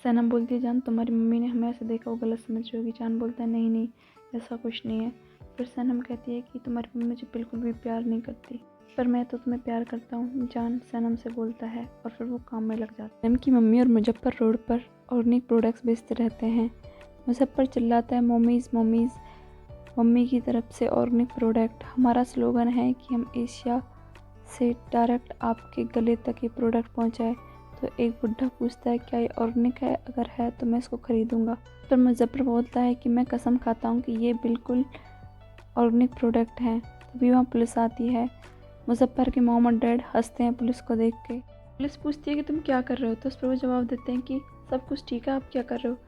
सनम बोलती है जान तुम्हारी मम्मी ने हमें ऐसे देखा वो गलत समझ रही होगी। जान बोलता है नहीं नहीं ऐसा कुछ नहीं है। फिर सनम कहती है कि तुम्हारी मम्मी मुझे बिल्कुल भी प्यार नहीं करती, पर मैं तो तुम्हें प्यार करता हूँ। जान सनम से बोलता है और फिर वो काम में लग जाता है। सनम की मम्मी और मुजफ्फर रोड पर ऑर्गेनिक प्रोडक्ट्स बेचते रहते हैं। मुजफ्फर चिल्लाता है मोमीज़ मोमीज़, मम्मी की तरफ से ऑर्गेनिक प्रोडक्ट। हमारा स्लोगन है कि हम एशिया से डायरेक्ट आपके गले तक ये प्रोडक्ट पहुँचाए। तो एक बुढ़ा पूछता है क्या ये ऑर्गेनिक है, अगर है तो मैं इसको ख़रीदूँगा। पर मुजफ्फर बोलता है कि मैं कसम खाता हूँ कि ये बिल्कुल ऑर्गेनिक प्रोडक्ट हैं। तभी वहाँ पुलिस आती है। मुजफ्फर के मॉम और डैड हंसते हैं पुलिस को देख के। पुलिस पूछती है कि तुम क्या कर रहे हो, तो उस पर वो जवाब देते हैं कि सब कुछ ठीक है, आप क्या कर रहे हो।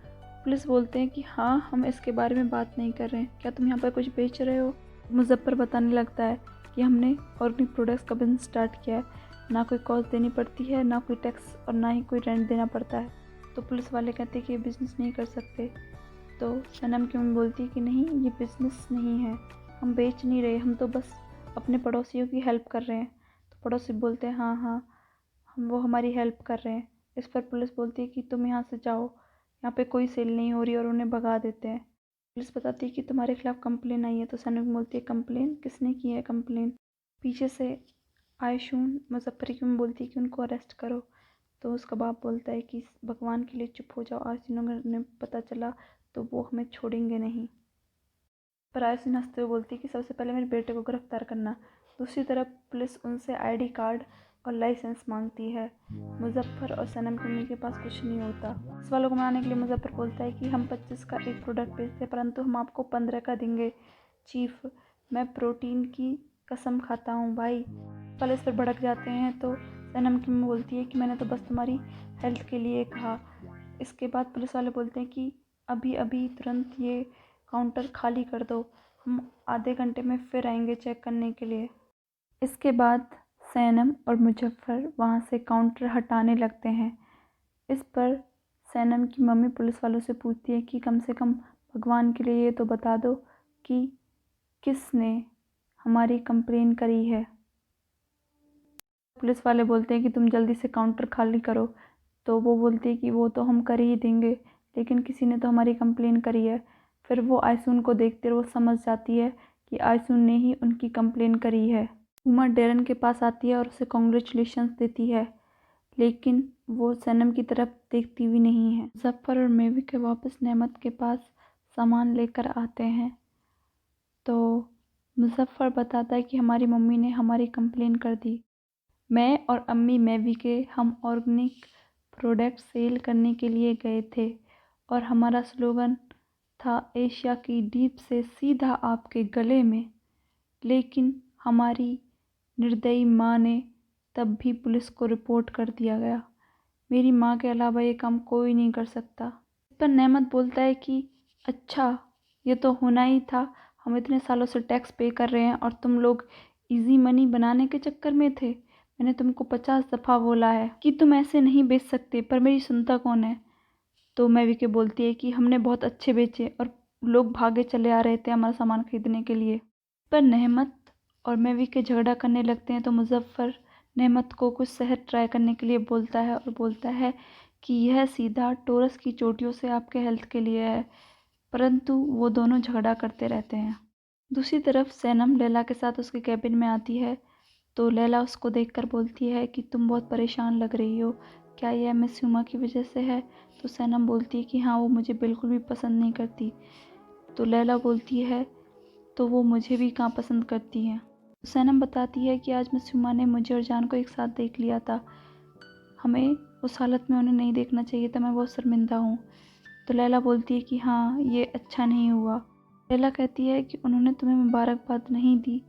पुलिस बोलते हैं कि हाँ हम इसके बारे में बात नहीं कर रहे हैं, क्या तुम यहाँ पर कुछ बेच रहे हो। मुजफ्फर बताने लगता है कि हमने ऑर्गेनिक प्रोडक्ट्स का बिजनेस स्टार्ट किया है, ना कोई कॉस्ट देनी पड़ती है, ना कोई टैक्स और ना ही कोई रेंट देना पड़ता है। तो पुलिस वाले कहते हैं कि ये बिज़नेस नहीं कर सकते। तो सनम की मम्मी बोलती है कि नहीं ये बिज़नेस नहीं है, हम बेच नहीं रहे, हम तो बस अपने पड़ोसियों की हेल्प कर रहे हैं। तो पड़ोसी बोलते हैं हाँ हाँ हम वो हमारी हेल्प कर रहे हैं। इस पर पुलिस बोलती है कि तुम यहाँ से जाओ, यहाँ पे कोई सेल नहीं हो रही, और उन्हें भगा देते हैं। पुलिस बताती है कि तुम्हारे खिलाफ़ कंप्लेन आई है। तो सनम बोलती है कंप्लेन, किसने की है कंप्लेन। पीछे से आयशून मुजफ्फर की मम्मी बोलती है कि उनको अरेस्ट करो। तो उसका बाप बोलता है कि भगवान के लिए चुप हो जाओ, आज जिन्होंने पता चला तो वो हमें छोड़ेंगे नहीं। पर आयशून हंसते हुए बोलती है कि सबसे पहले मेरे बेटे को गिरफ्तार करना। दूसरी तरफ पुलिस उनसे आईडी कार्ड और लाइसेंस मांगती है। मुजफ्फर और सनम की मम्मी के पास कुछ नहीं होता। इस वालों को मनाने के लिए मुजफ्फर बोलता है कि हम 25 का एक प्रोडक्ट बेचते हैं, परंतु हम आपको 15 का देंगे। चीफ मैं प्रोटीन की कसम खाता हूँ भाई। पहले इस पर भड़क जाते हैं। तो सनम की मम्मी बोलती है कि मैंने तो बस तुम्हारी हेल्थ के लिए कहा। इसके बाद पुलिस वाले बोलते हैं कि अभी अभी तुरंत ये काउंटर खाली कर दो, हम आधे घंटे में फिर आएंगे चेक करने के लिए। इसके बाद सैनम और मुजफ्फर वहाँ से काउंटर हटाने लगते हैं। इस पर सैनम की मम्मी पुलिस वालों से पूछती है कि कम से कम भगवान के लिए ये तो बता दो कि किसने हमारी कंप्लेन करी है। पुलिस वाले बोलते हैं कि तुम जल्दी से काउंटर खाली करो। तो वो बोलती है कि वो तो हम कर ही देंगे, लेकिन किसी ने तो हमारी कंप्लेन करी है। फिर वो आयशून को देखते और वो समझ जाती है कि आयशून ने ही उनकी कंप्लेन करी है। उमा डेरन के पास आती है और उसे कॉन्ग्रेचुलेशंस देती है, लेकिन वो सनम की तरफ देखती हुई नहीं है। मुजफ्फर और मेवी के वापस नेमत के पास सामान लेकर आते हैं। तो मुजफ्फर बताता है कि हमारी मम्मी ने हमारी कंप्लेन कर दी। मैं और अम्मी मेवी के हम ऑर्गेनिक प्रोडक्ट सेल करने के लिए गए थे और हमारा स्लोगन था एशिया की डीप से सीधा आपके गले में। लेकिन हमारी निर्दयी माँ ने तब भी पुलिस को रिपोर्ट कर दिया गया। मेरी माँ के अलावा ये काम कोई नहीं कर सकता। इस पर नेमत बोलता है कि अच्छा ये तो होना ही था, हम इतने सालों से टैक्स पे कर रहे हैं और तुम लोग इजी मनी बनाने के चक्कर में थे। मैंने तुमको 50 दफ़ा बोला है कि तुम ऐसे नहीं बेच सकते, पर मेरी सुनता कौन है। तो मैविके बोलती है कि हमने बहुत अच्छे बेचे और लोग भागे चले आ रहे थे हमारा सामान खरीदने के लिए। पर नेमत और मैविके झगड़ा करने लगते हैं। तो मुजफ्फर नेमत को कुछ शहर ट्राई करने के लिए बोलता है और बोलता है कि यह सीधा टोरस की चोटियों से आपके हेल्थ के लिए है, परंतु वो दोनों झगड़ा करते रहते हैं। दूसरी तरफ सैनम लैला के साथ उसके कैबिन में आती है। तो लैला उसको देखकर बोलती है कि तुम बहुत परेशान लग रही हो, क्या यह मिस हुमा की वजह से है। तो सैनम बोलती है कि हाँ वो मुझे बिल्कुल भी पसंद नहीं करती। तो लैला बोलती है तो वो मुझे भी कहाँ पसंद करती है। तो सैनम बताती है कि आज मिस हुमा ने मुझे और जान को एक साथ देख लिया था, हमें उस हालत में उन्हें नहीं देखना चाहिए था, मैं बहुत शर्मिंदा हूँ। तो लैला बोलती है कि हाँ ये अच्छा नहीं हुआ। लैला कहती है कि उन्होंने तुम्हें मुबारकबाद नहीं दी,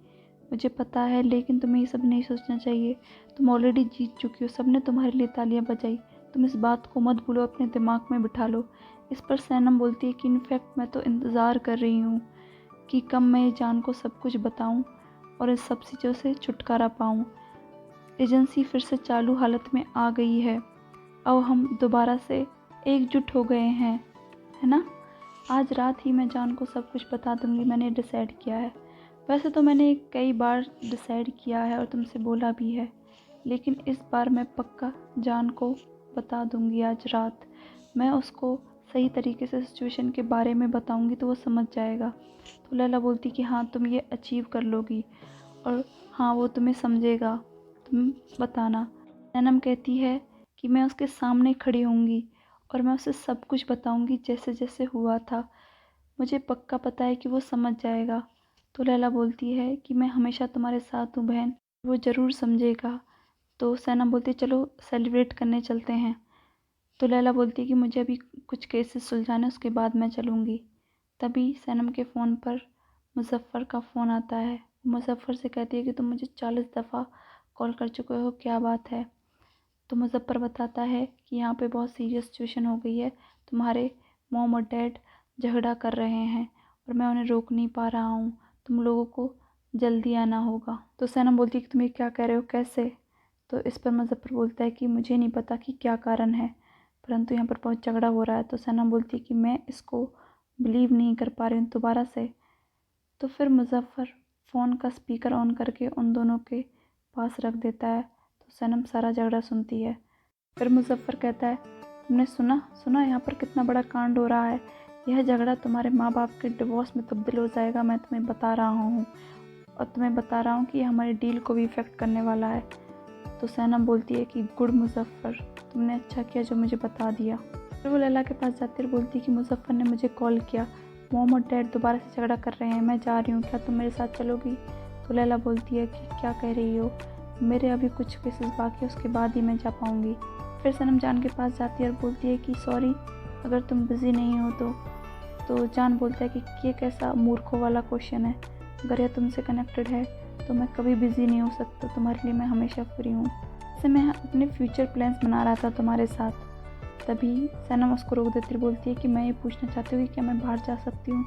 मुझे पता है, लेकिन तुम्हें ये सब नहीं सोचना चाहिए, तुम ऑलरेडी जीत चुकी हो, सबने तुम्हारे लिए तालियां बजाई, तुम इस बात को मत भूलो, अपने दिमाग में बिठा लो। इस पर सैनम बोलती है कि इनफैक्ट मैं तो इंतज़ार कर रही हूँ कि कब मैं जान को सब कुछ बताऊँ और इस सब चीज़ों से छुटकारा पाऊँ। एजेंसी फिर से चालू हालत में आ गई है, अब हम दोबारा से एकजुट हो गए हैं, है ना। आज रात ही मैं जान को सब कुछ बता दूंगी, मैंने डिसाइड किया है। वैसे तो मैंने कई बार डिसाइड किया है और तुमसे बोला भी है, लेकिन इस बार मैं पक्का जान को बता दूंगी आज रात। मैं उसको सही तरीके से सिचुएशन के बारे में बताऊंगी तो वो समझ जाएगा। तो लैला बोलती कि हाँ तुम ये अचीव कर लोगी और हाँ वो तुम्हें समझेगा, तुम बताना। सैनम कहती है कि मैं उसके सामने खड़ी होंगी और मैं उसे सब कुछ बताऊंगी जैसे जैसे हुआ था। मुझे पक्का पता है कि वो समझ जाएगा। तो लैला बोलती है कि मैं हमेशा तुम्हारे साथ हूँ बहन, वो ज़रूर समझेगा। तो सैनम बोलती है चलो सेलिब्रेट करने चलते हैं। तो लैला बोलती है कि मुझे अभी कुछ केसेस सुलझाने, उसके बाद मैं चलूँगी। तभी सैनम के फ़ोन पर मुज़फ़्फ़र का फ़ोन आता है। मुज़फ़्फ़र से कहती है कि तुम मुझे 40 दफ़ा कॉल कर चुके हो, क्या बात है। तो मुज़फ़्फ़र बताता है कि यहाँ पे बहुत सीरियस सिचुएशन हो गई है, तुम्हारे मॉम और डैड झगड़ा कर रहे हैं और मैं उन्हें रोक नहीं पा रहा हूँ, तुम लोगों को जल्दी आना होगा। तो सैनम बोलती है कि तुम ये क्या कह रहे हो, कैसे। तो इस पर मुज़फ़्फ़र बोलता है कि मुझे नहीं पता कि क्या कारण है, परंतु यहाँ पर बहुत झगड़ा हो रहा है। तो सैनम बोलती है कि मैं इसको बिलीव नहीं कर पा रही हूँ दोबारा से। तो फिर मुज़फ़्फ़र फ़ोन का स्पीकर ऑन करके उन दोनों के पास रख देता है। तो सैनम सारा झगड़ा सुनती है। फिर मुज़फ़्फ़र कहता है तुमने सुना सुना यहाँ पर कितना बड़ा कांड हो रहा है, यह झगड़ा तुम्हारे माँ बाप के डिवोर्स में तब्दील हो जाएगा, मैं तुम्हें बता रहा हूँ और तुम्हें बता रहा हूँ कि हमारी डील को भी इफ़ेक्ट करने वाला है। तो सैनम बोलती है कि गुड मुज़फ़्फ़र, तुमने अच्छा किया जो मुझे बता दिया। फिर वो लैला के पास जाती है और बोलती है कि मुज़फ़्फ़र ने मुझे कॉल किया, मॉम और डैड दोबारा से झगड़ा कर रहे हैं, मैं जा रही हूँ, क्या तुम मेरे साथ चलोगी। तो लैला बोलती है कि क्या कह रही हो, मेरे अभी कुछ केसेस बाकी है, उसके बाद ही मैं जा पाऊँगी। फिर सनम जान के पास जाती है और बोलती है कि सॉरी अगर तुम बिज़ी नहीं हो तो जान बोलता है कि ये कैसा मूर्खों वाला क्वेश्चन है, अगर यह तुमसे कनेक्टेड है तो मैं कभी बिज़ी नहीं हो सकता, तुम्हारे लिए मैं हमेशा फ्री हूँ। जैसे मैं अपने फ्यूचर प्लान्स बना रहा था तुम्हारे साथ। तभी सनम उसको रोक देती है, बोलती है कि मैं ये पूछना चाहती हूँ कि क्या मैं बाहर जा सकती हूँ,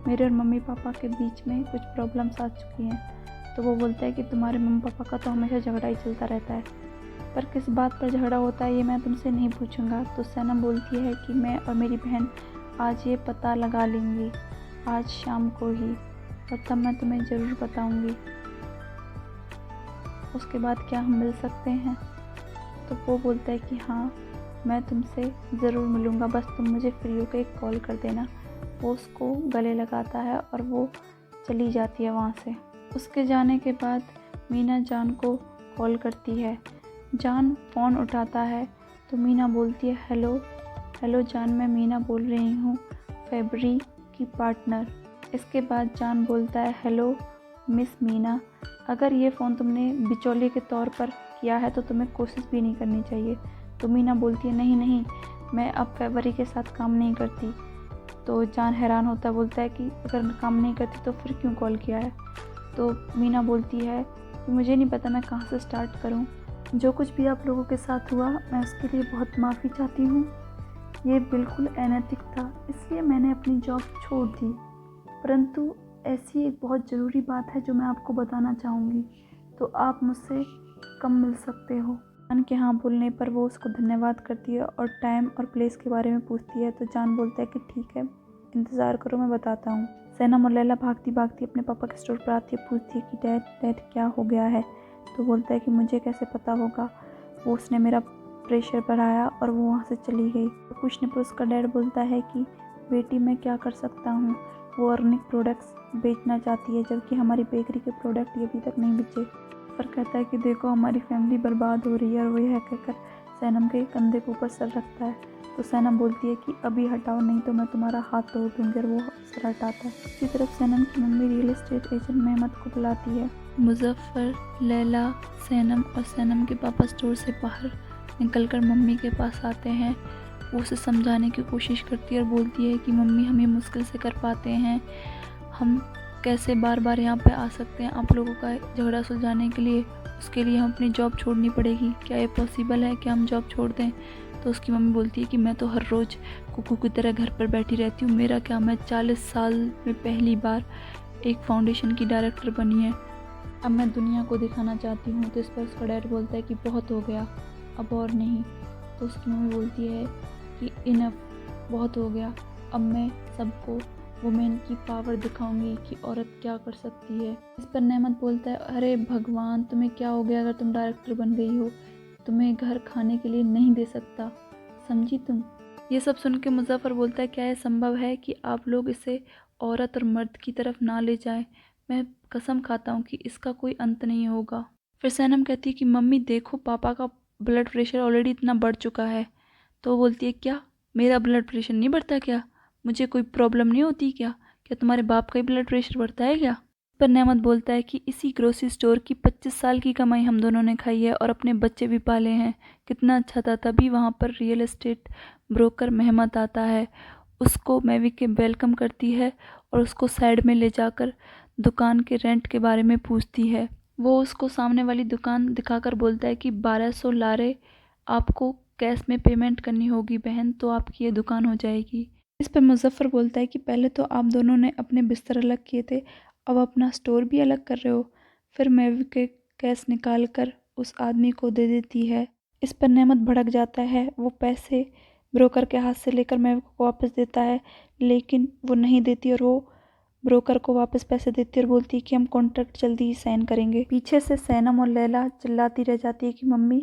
मेरे और मम्मी पापा के बीच में कुछ प्रॉब्लम्स आ चुकी हैं। तो वो बोलता है कि तुम्हारे मम्मी पापा का तो हमेशा झगड़ा ही चलता रहता है, पर किस बात पर झगड़ा होता है ये मैं तुमसे नहीं पूछूंगा। तो सनम बोलती है कि मैं और मेरी बहन आज ये पता लगा लेंगी, आज शाम को ही, और तब मैं तुम्हें ज़रूर बताऊंगी उसके बाद क्या हम मिल सकते हैं। तो वो बोलता है कि हाँ मैं तुमसे ज़रूर मिलूँगा, बस तुम मुझे फ्री होकर एक कॉल कर देना। वो उसको गले लगाता है और वो चली जाती है वहाँ से। उसके जाने के बाद मीना जान को कॉल करती है। जान फ़ोन उठाता है तो मीना बोलती है हेलो हेलो जान, मैं मीना बोल रही हूँ, फेबरी की पार्टनर। इसके बाद जान बोलता है हेलो मिस मीना, अगर ये फ़ोन तुमने बिचौलिए के तौर पर किया है तो तुम्हें कोशिश भी नहीं करनी चाहिए। तो मीना बोलती है नहीं नहीं, मैं अब फेबरी के साथ काम नहीं करती। तो जान हैरान होता बोलता है कि अगर मैं काम नहीं करती तो फिर क्यों कॉल किया है। तो मीना बोलती है कि मुझे नहीं पता मैं कहाँ से स्टार्ट करूँ, जो कुछ भी आप लोगों के साथ हुआ मैं उसके लिए बहुत माफ़ी चाहती हूँ, ये बिल्कुल अनैतिक था इसलिए मैंने अपनी जॉब छोड़ दी, परंतु ऐसी एक बहुत ज़रूरी बात है जो मैं आपको बताना चाहूँगी, तो आप मुझसे कब मिल सकते हो। जान के हाँ बोलने पर वो उसको धन्यवाद करती है और टाइम और प्लेस के बारे में पूछती है। तो जान बोलता है कि ठीक है इंतज़ार करो मैं बताता हूँ। सैनम और लैला भागती भागती अपने पापा के स्टोर पर आती है, पूछती है कि डैड डैड क्या हो गया है। तो बोलता है कि मुझे कैसे पता होगा, वो उसने मेरा प्रेशर बढ़ाया और वो वहाँ से चली गई। तो पूछने पर उसका डैड बोलता है कि बेटी मैं क्या कर सकता हूँ, वो ऑर्गेनिक प्रोडक्ट्स बेचना चाहती है जबकि हमारी बेकरी के प्रोडक्ट ये अभी तक नहीं बेचे। पर कहता है कि देखो हमारी फैमिली बर्बाद हो रही है, और वो यह कहकर सैनम के कंधे के ऊपर सर रखता है। तो सैनम बोलती है कि अभी हटाओ नहीं तो मैं तुम्हारा हाथ तोड़ दूँगी, और वो सर हटाता है। इसी तरफ सैनम की मम्मी रियल एस्टेट एजेंट मेहमत को बुलाती है। मुज़फ़्फ़र, लैला, सैनम और सैनम के पापा स्टोर से बाहर निकलकर मम्मी के पास आते हैं। वो उसे समझाने की कोशिश करती है और बोलती है कि मम्मी हम ये मुश्किल से कर पाते हैं, हम कैसे बार बार यहाँ पे आ सकते हैं आप लोगों का झगड़ा सुलझाने के लिए, उसके लिए हम अपनी जॉब छोड़नी पड़ेगी, क्या ये पॉसिबल है कि हम जॉब छोड़ दें। तो उसकी मम्मी बोलती है कि मैं तो हर रोज़ कुकू की तरह घर पर बैठी रहती हूँ, मेरा क्या, मैं 40 साल में पहली बार एक फाउंडेशन की डायरेक्टर बनी है, अब मैं दुनिया को दिखाना चाहती हूँ। तो इस पर उसका डैड बोलता है कि बहुत हो गया, अब और नहीं। तो उसकी मम्मी बोलती है कि इनफ, बहुत हो गया, अब मैं सबको वुमेन की पावर दिखाऊंगी कि औरत क्या कर सकती है। इस पर नेमत बोलता है, अरे भगवान, तुम्हें क्या हो गया? अगर तुम डायरेक्टर बन गई हो, तुम्हें घर खाने के लिए नहीं दे सकता, समझी तुम? ये सब सुन के मुजफ्फर बोलता है, क्या यह संभव है कि आप लोग इसे औरत और मर्द की तरफ ना ले जाएं? मैं कसम खाता हूँ कि इसका कोई अंत नहीं होगा। फिर सैनम कहती है कि मम्मी देखो, पापा का ब्लड प्रेशर ऑलरेडी इतना बढ़ चुका है। तो वो बोलती है, क्या मेरा ब्लड प्रेशर नहीं बढ़ता क्या? मुझे कोई प्रॉब्लम नहीं होती क्या? क्या तुम्हारे बाप का ही ब्लड प्रेशर बढ़ता है क्या? पर नेमत बोलता है कि इसी ग्रोसरी स्टोर की 25 साल की कमाई हम दोनों ने खाई है और अपने बच्चे भी पाले हैं। कितना अच्छा था। तभी वहाँ पर रियल एस्टेट ब्रोकर मेहमत आता है, उसको मैविक वेलकम करती है और उसको साइड में ले जाकर दुकान के रेंट के बारे में पूछती है। वो उसको सामने वाली दुकान दिखाकर बोलता है कि 1200 लारे आपको कैश में पेमेंट करनी होगी बहन, तो आपकी ये दुकान हो जाएगी। इस पर मुजफ्फर बोलता है कि पहले तो आप दोनों ने अपने बिस्तर अलग किए थे, अब अपना स्टोर भी अलग कर रहे हो। फिर मैविक के कैश निकाल कर उस आदमी को दे देती है। इस पर नेमत भड़क जाता है। वो पैसे ब्रोकर के हाथ से लेकर मैविक को वापस देता है, लेकिन वो नहीं देती और वो ब्रोकर को वापस पैसे देती और बोलती है कि हम कॉन्ट्रैक्ट जल्दी ही साइन करेंगे। पीछे से सैनम और लैला चिल्लाती रह जाती है कि मम्मी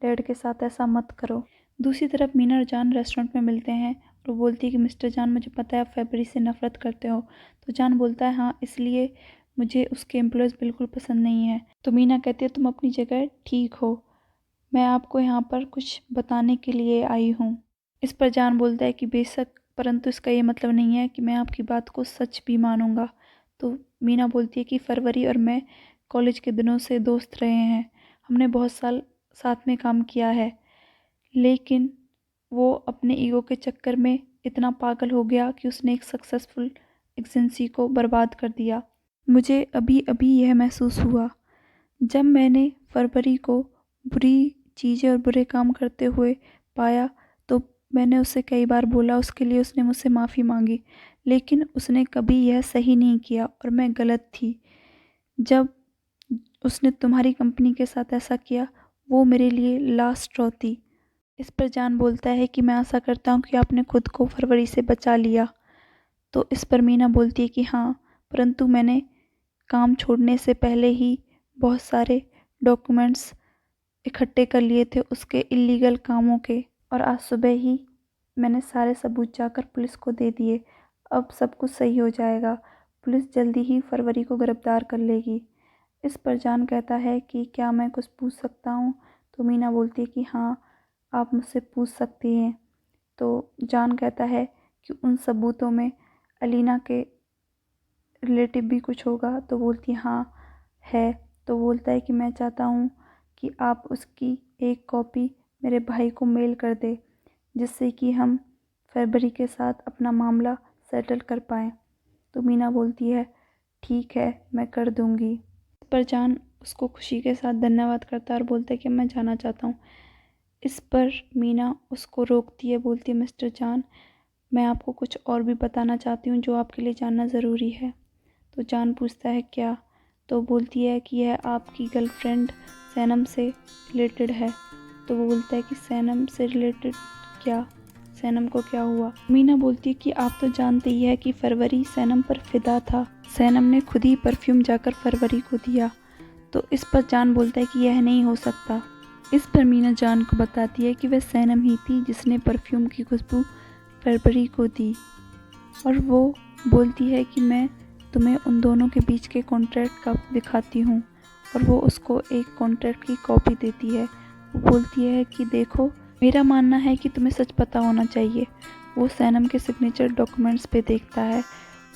डैड के साथ ऐसा मत करो। दूसरी तरफ मीना और जान रेस्टोरेंट में मिलते हैं और वो बोलती है कि मिस्टर जान, मुझे पता है आप फरवरी से नफरत करते हो। तो जान बोलता है, हाँ, इसलिए मुझे उसके एम्प्लॉयज़ बिल्कुल पसंद नहीं है। तो मीना कहती है, तुम अपनी जगह ठीक हो, मैं आपको यहाँ पर कुछ बताने के लिए आई हूँ। इस पर जान बोलता है कि बेशक, परंतु इसका ये मतलब नहीं है कि मैं आपकी बात को सच भी मानूंगा। तो मीना बोलती है कि फरवरी और मैं कॉलेज के दिनों से दोस्त रहे हैं, हमने बहुत साल साथ में काम किया है, लेकिन वो अपने ईगो के चक्कर में इतना पागल हो गया कि उसने एक सक्सेसफुल एजेंसी को बर्बाद कर दिया। मुझे अभी अभी यह महसूस हुआ जब मैंने फरवरी को बुरी चीज़ें और बुरे काम करते हुए पाया। तो मैंने उससे कई बार बोला, उसके लिए उसने मुझसे माफ़ी मांगी, लेकिन उसने कभी यह सही नहीं किया और मैं गलत थी। जब उसने तुम्हारी कंपनी के साथ ऐसा किया, वो मेरे लिए लास्ट स्ट्रॉ थी। इस पर जान बोलता है कि मैं आशा करता हूँ कि आपने खुद को फरवरी से बचा लिया। तो इस पर मीना बोलती है कि हाँ, परंतु मैंने काम छोड़ने से पहले ही बहुत सारे डॉक्यूमेंट्स इकट्ठे कर लिए थे उसके इलीगल कामों के, और आज सुबह ही मैंने सारे सबूत जाकर पुलिस को दे दिए। अब सब कुछ सही हो जाएगा, पुलिस जल्दी ही फरवरी को गिरफ्तार कर लेगी। इस पर जान कहता है कि क्या मैं कुछ पूछ सकता हूँ? तो मीना बोलती है कि हाँ, आप मुझसे पूछ सकती हैं। तो जान कहता है कि उन सबूतों में अलीना के रिलेटिव भी कुछ होगा? तो बोलती हाँ है। तो बोलता है कि मैं चाहता हूँ कि आप उसकी एक कॉपी मेरे भाई को मेल कर दे, जिससे कि हम फरवरी के साथ अपना मामला सेटल कर पाएँ। तो मीना बोलती है, ठीक है, मैं कर दूँगी। पर जान उसको खुशी के साथ धन्यवाद करता है और बोलता है कि मैं जाना चाहता हूँ। इस पर मीना उसको रोकती है, बोलती है, मिस्टर जान, मैं आपको कुछ और भी बताना चाहती हूँ जो आपके लिए जानना ज़रूरी है। तो जान पूछता है, क्या? तो बोलती है कि यह आपकी गर्लफ्रेंड सैनम से रिलेटेड है। तो वो बोलता है कि सैनम से रिलेटेड क्या? सैनम को क्या हुआ? मीना बोलती है कि आप तो जानते ही है कि फरवरी सैनम पर फिदा था, सैनम ने खुद ही परफ्यूम जाकर फरवरी को दिया। तो इस पर जान बोलता है कि यह नहीं हो सकता। इस पर मीना जान को बताती है कि वह सैनम ही थी जिसने परफ्यूम की खुशबू फरवरी को दी, और वो बोलती है कि मैं तुम्हें उन दोनों के बीच के कॉन्ट्रैक्ट का दिखाती हूँ, और वो उसको एक कॉन्ट्रैक्ट की कॉपी देती है। वो बोलती है कि देखो, मेरा मानना है कि तुम्हें सच पता होना चाहिए। वो सैनम के सिग्नेचर डॉक्यूमेंट्स पे देखता है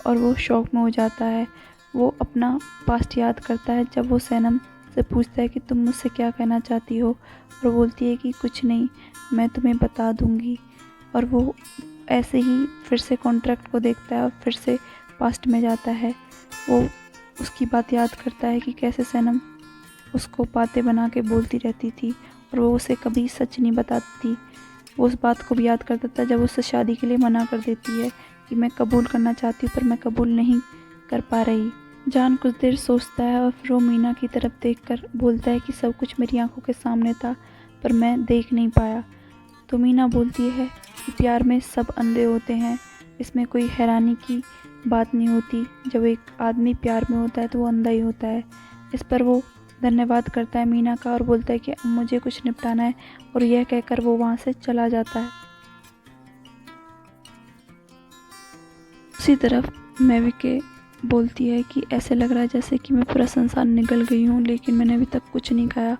और वो शॉक में हो जाता है। वो अपना पास्ट याद करता है जब वो सैनम से पूछता है कि तुम मुझसे क्या कहना चाहती हो, और बोलती है कि कुछ नहीं, मैं तुम्हें बता दूँगी। और वो ऐसे ही फिर से कॉन्ट्रैक्ट को देखता है और फिर से पास्ट में जाता है। वो उसकी बात याद करता है कि कैसे सैनम उसको बातें बना के बोलती रहती थी और वो उसे कभी सच नहीं बताती थी। वो उस बात को भी याद कर देता है जब उससे शादी के लिए मना कर देती है कि मैं कबूल करना चाहती हूँ पर मैं कबूल नहीं कर पा रही। जान कुछ देर सोचता है और फिर वो मीना की तरफ देखकर बोलता है कि सब कुछ मेरी आंखों के सामने था पर मैं देख नहीं पाया। तो मीना बोलती है कि प्यार में सब अंधे होते हैं, इसमें कोई हैरानी की बात नहीं होती। जब एक आदमी प्यार में होता है तो वो अंधा ही होता है। इस पर वो धन्यवाद करता है मीना का और बोलता है कि अब मुझे कुछ निपटाना है, और यह कहकर वो वहाँ से चला जाता है। उसी तरफ मैविके बोलती है कि ऐसे लग रहा है जैसे कि मैं पूरा संसार निगल गई हूँ, लेकिन मैंने अभी तक कुछ नहीं खाया,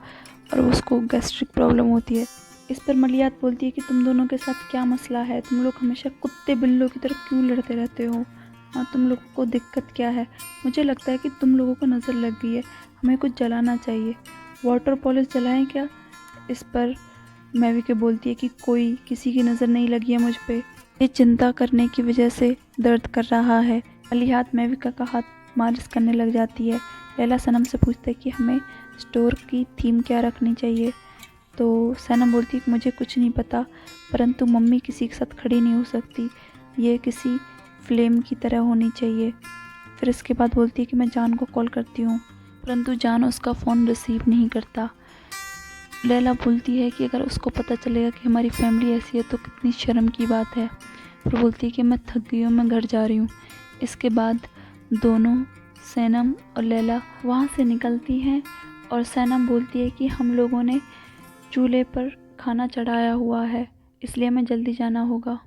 और उसको गैस्ट्रिक प्रॉब्लम होती है। इस पर मलियात बोलती है कि तुम दोनों के साथ क्या मसला है, तुम लोग हमेशा कुत्ते बिल्लों की तरह क्यों लड़ते रहते हो। हाँ, तुम लोगों को दिक्कत क्या है। मुझे लगता है कि तुम लोगों को नज़र लग गई है, हमें कुछ जलाना चाहिए। वाटर पॉलिश जलाएं क्या। इस पर मैविके बोलती है कि कोई किसी की नज़र नहीं लगी है मुझ पे, ये चिंता करने की वजह से दर्द कर रहा है। मलिहात मैविका का हाथ मालिश करने लग जाती है। लैला सनम से पूछते है कि हमें स्टोर की थीम क्या रखनी चाहिए। तो सनम बोलती है कि मुझे कुछ नहीं पता, परंतु मम्मी किसी के साथ खड़ी नहीं हो सकती, ये किसी फ्लेम की तरह होनी चाहिए। फिर इसके बाद बोलती है कि मैं जान को कॉल करती हूँ, परंतु जान उसका फ़ोन रिसीव नहीं करता। लैला बोलती है कि अगर उसको पता चलेगा कि हमारी फैमिली ऐसी है तो कितनी शर्म की बात है। फिर बोलती है कि मैं थक गई हूँ, मैं घर जा रही हूँ। इसके बाद दोनों सैनम और लैला वहाँ से निकलती हैं, और सैनम बोलती है कि हम लोगों ने चूल्हे पर खाना चढ़ाया हुआ है, इसलिए हमें जल्दी जाना होगा।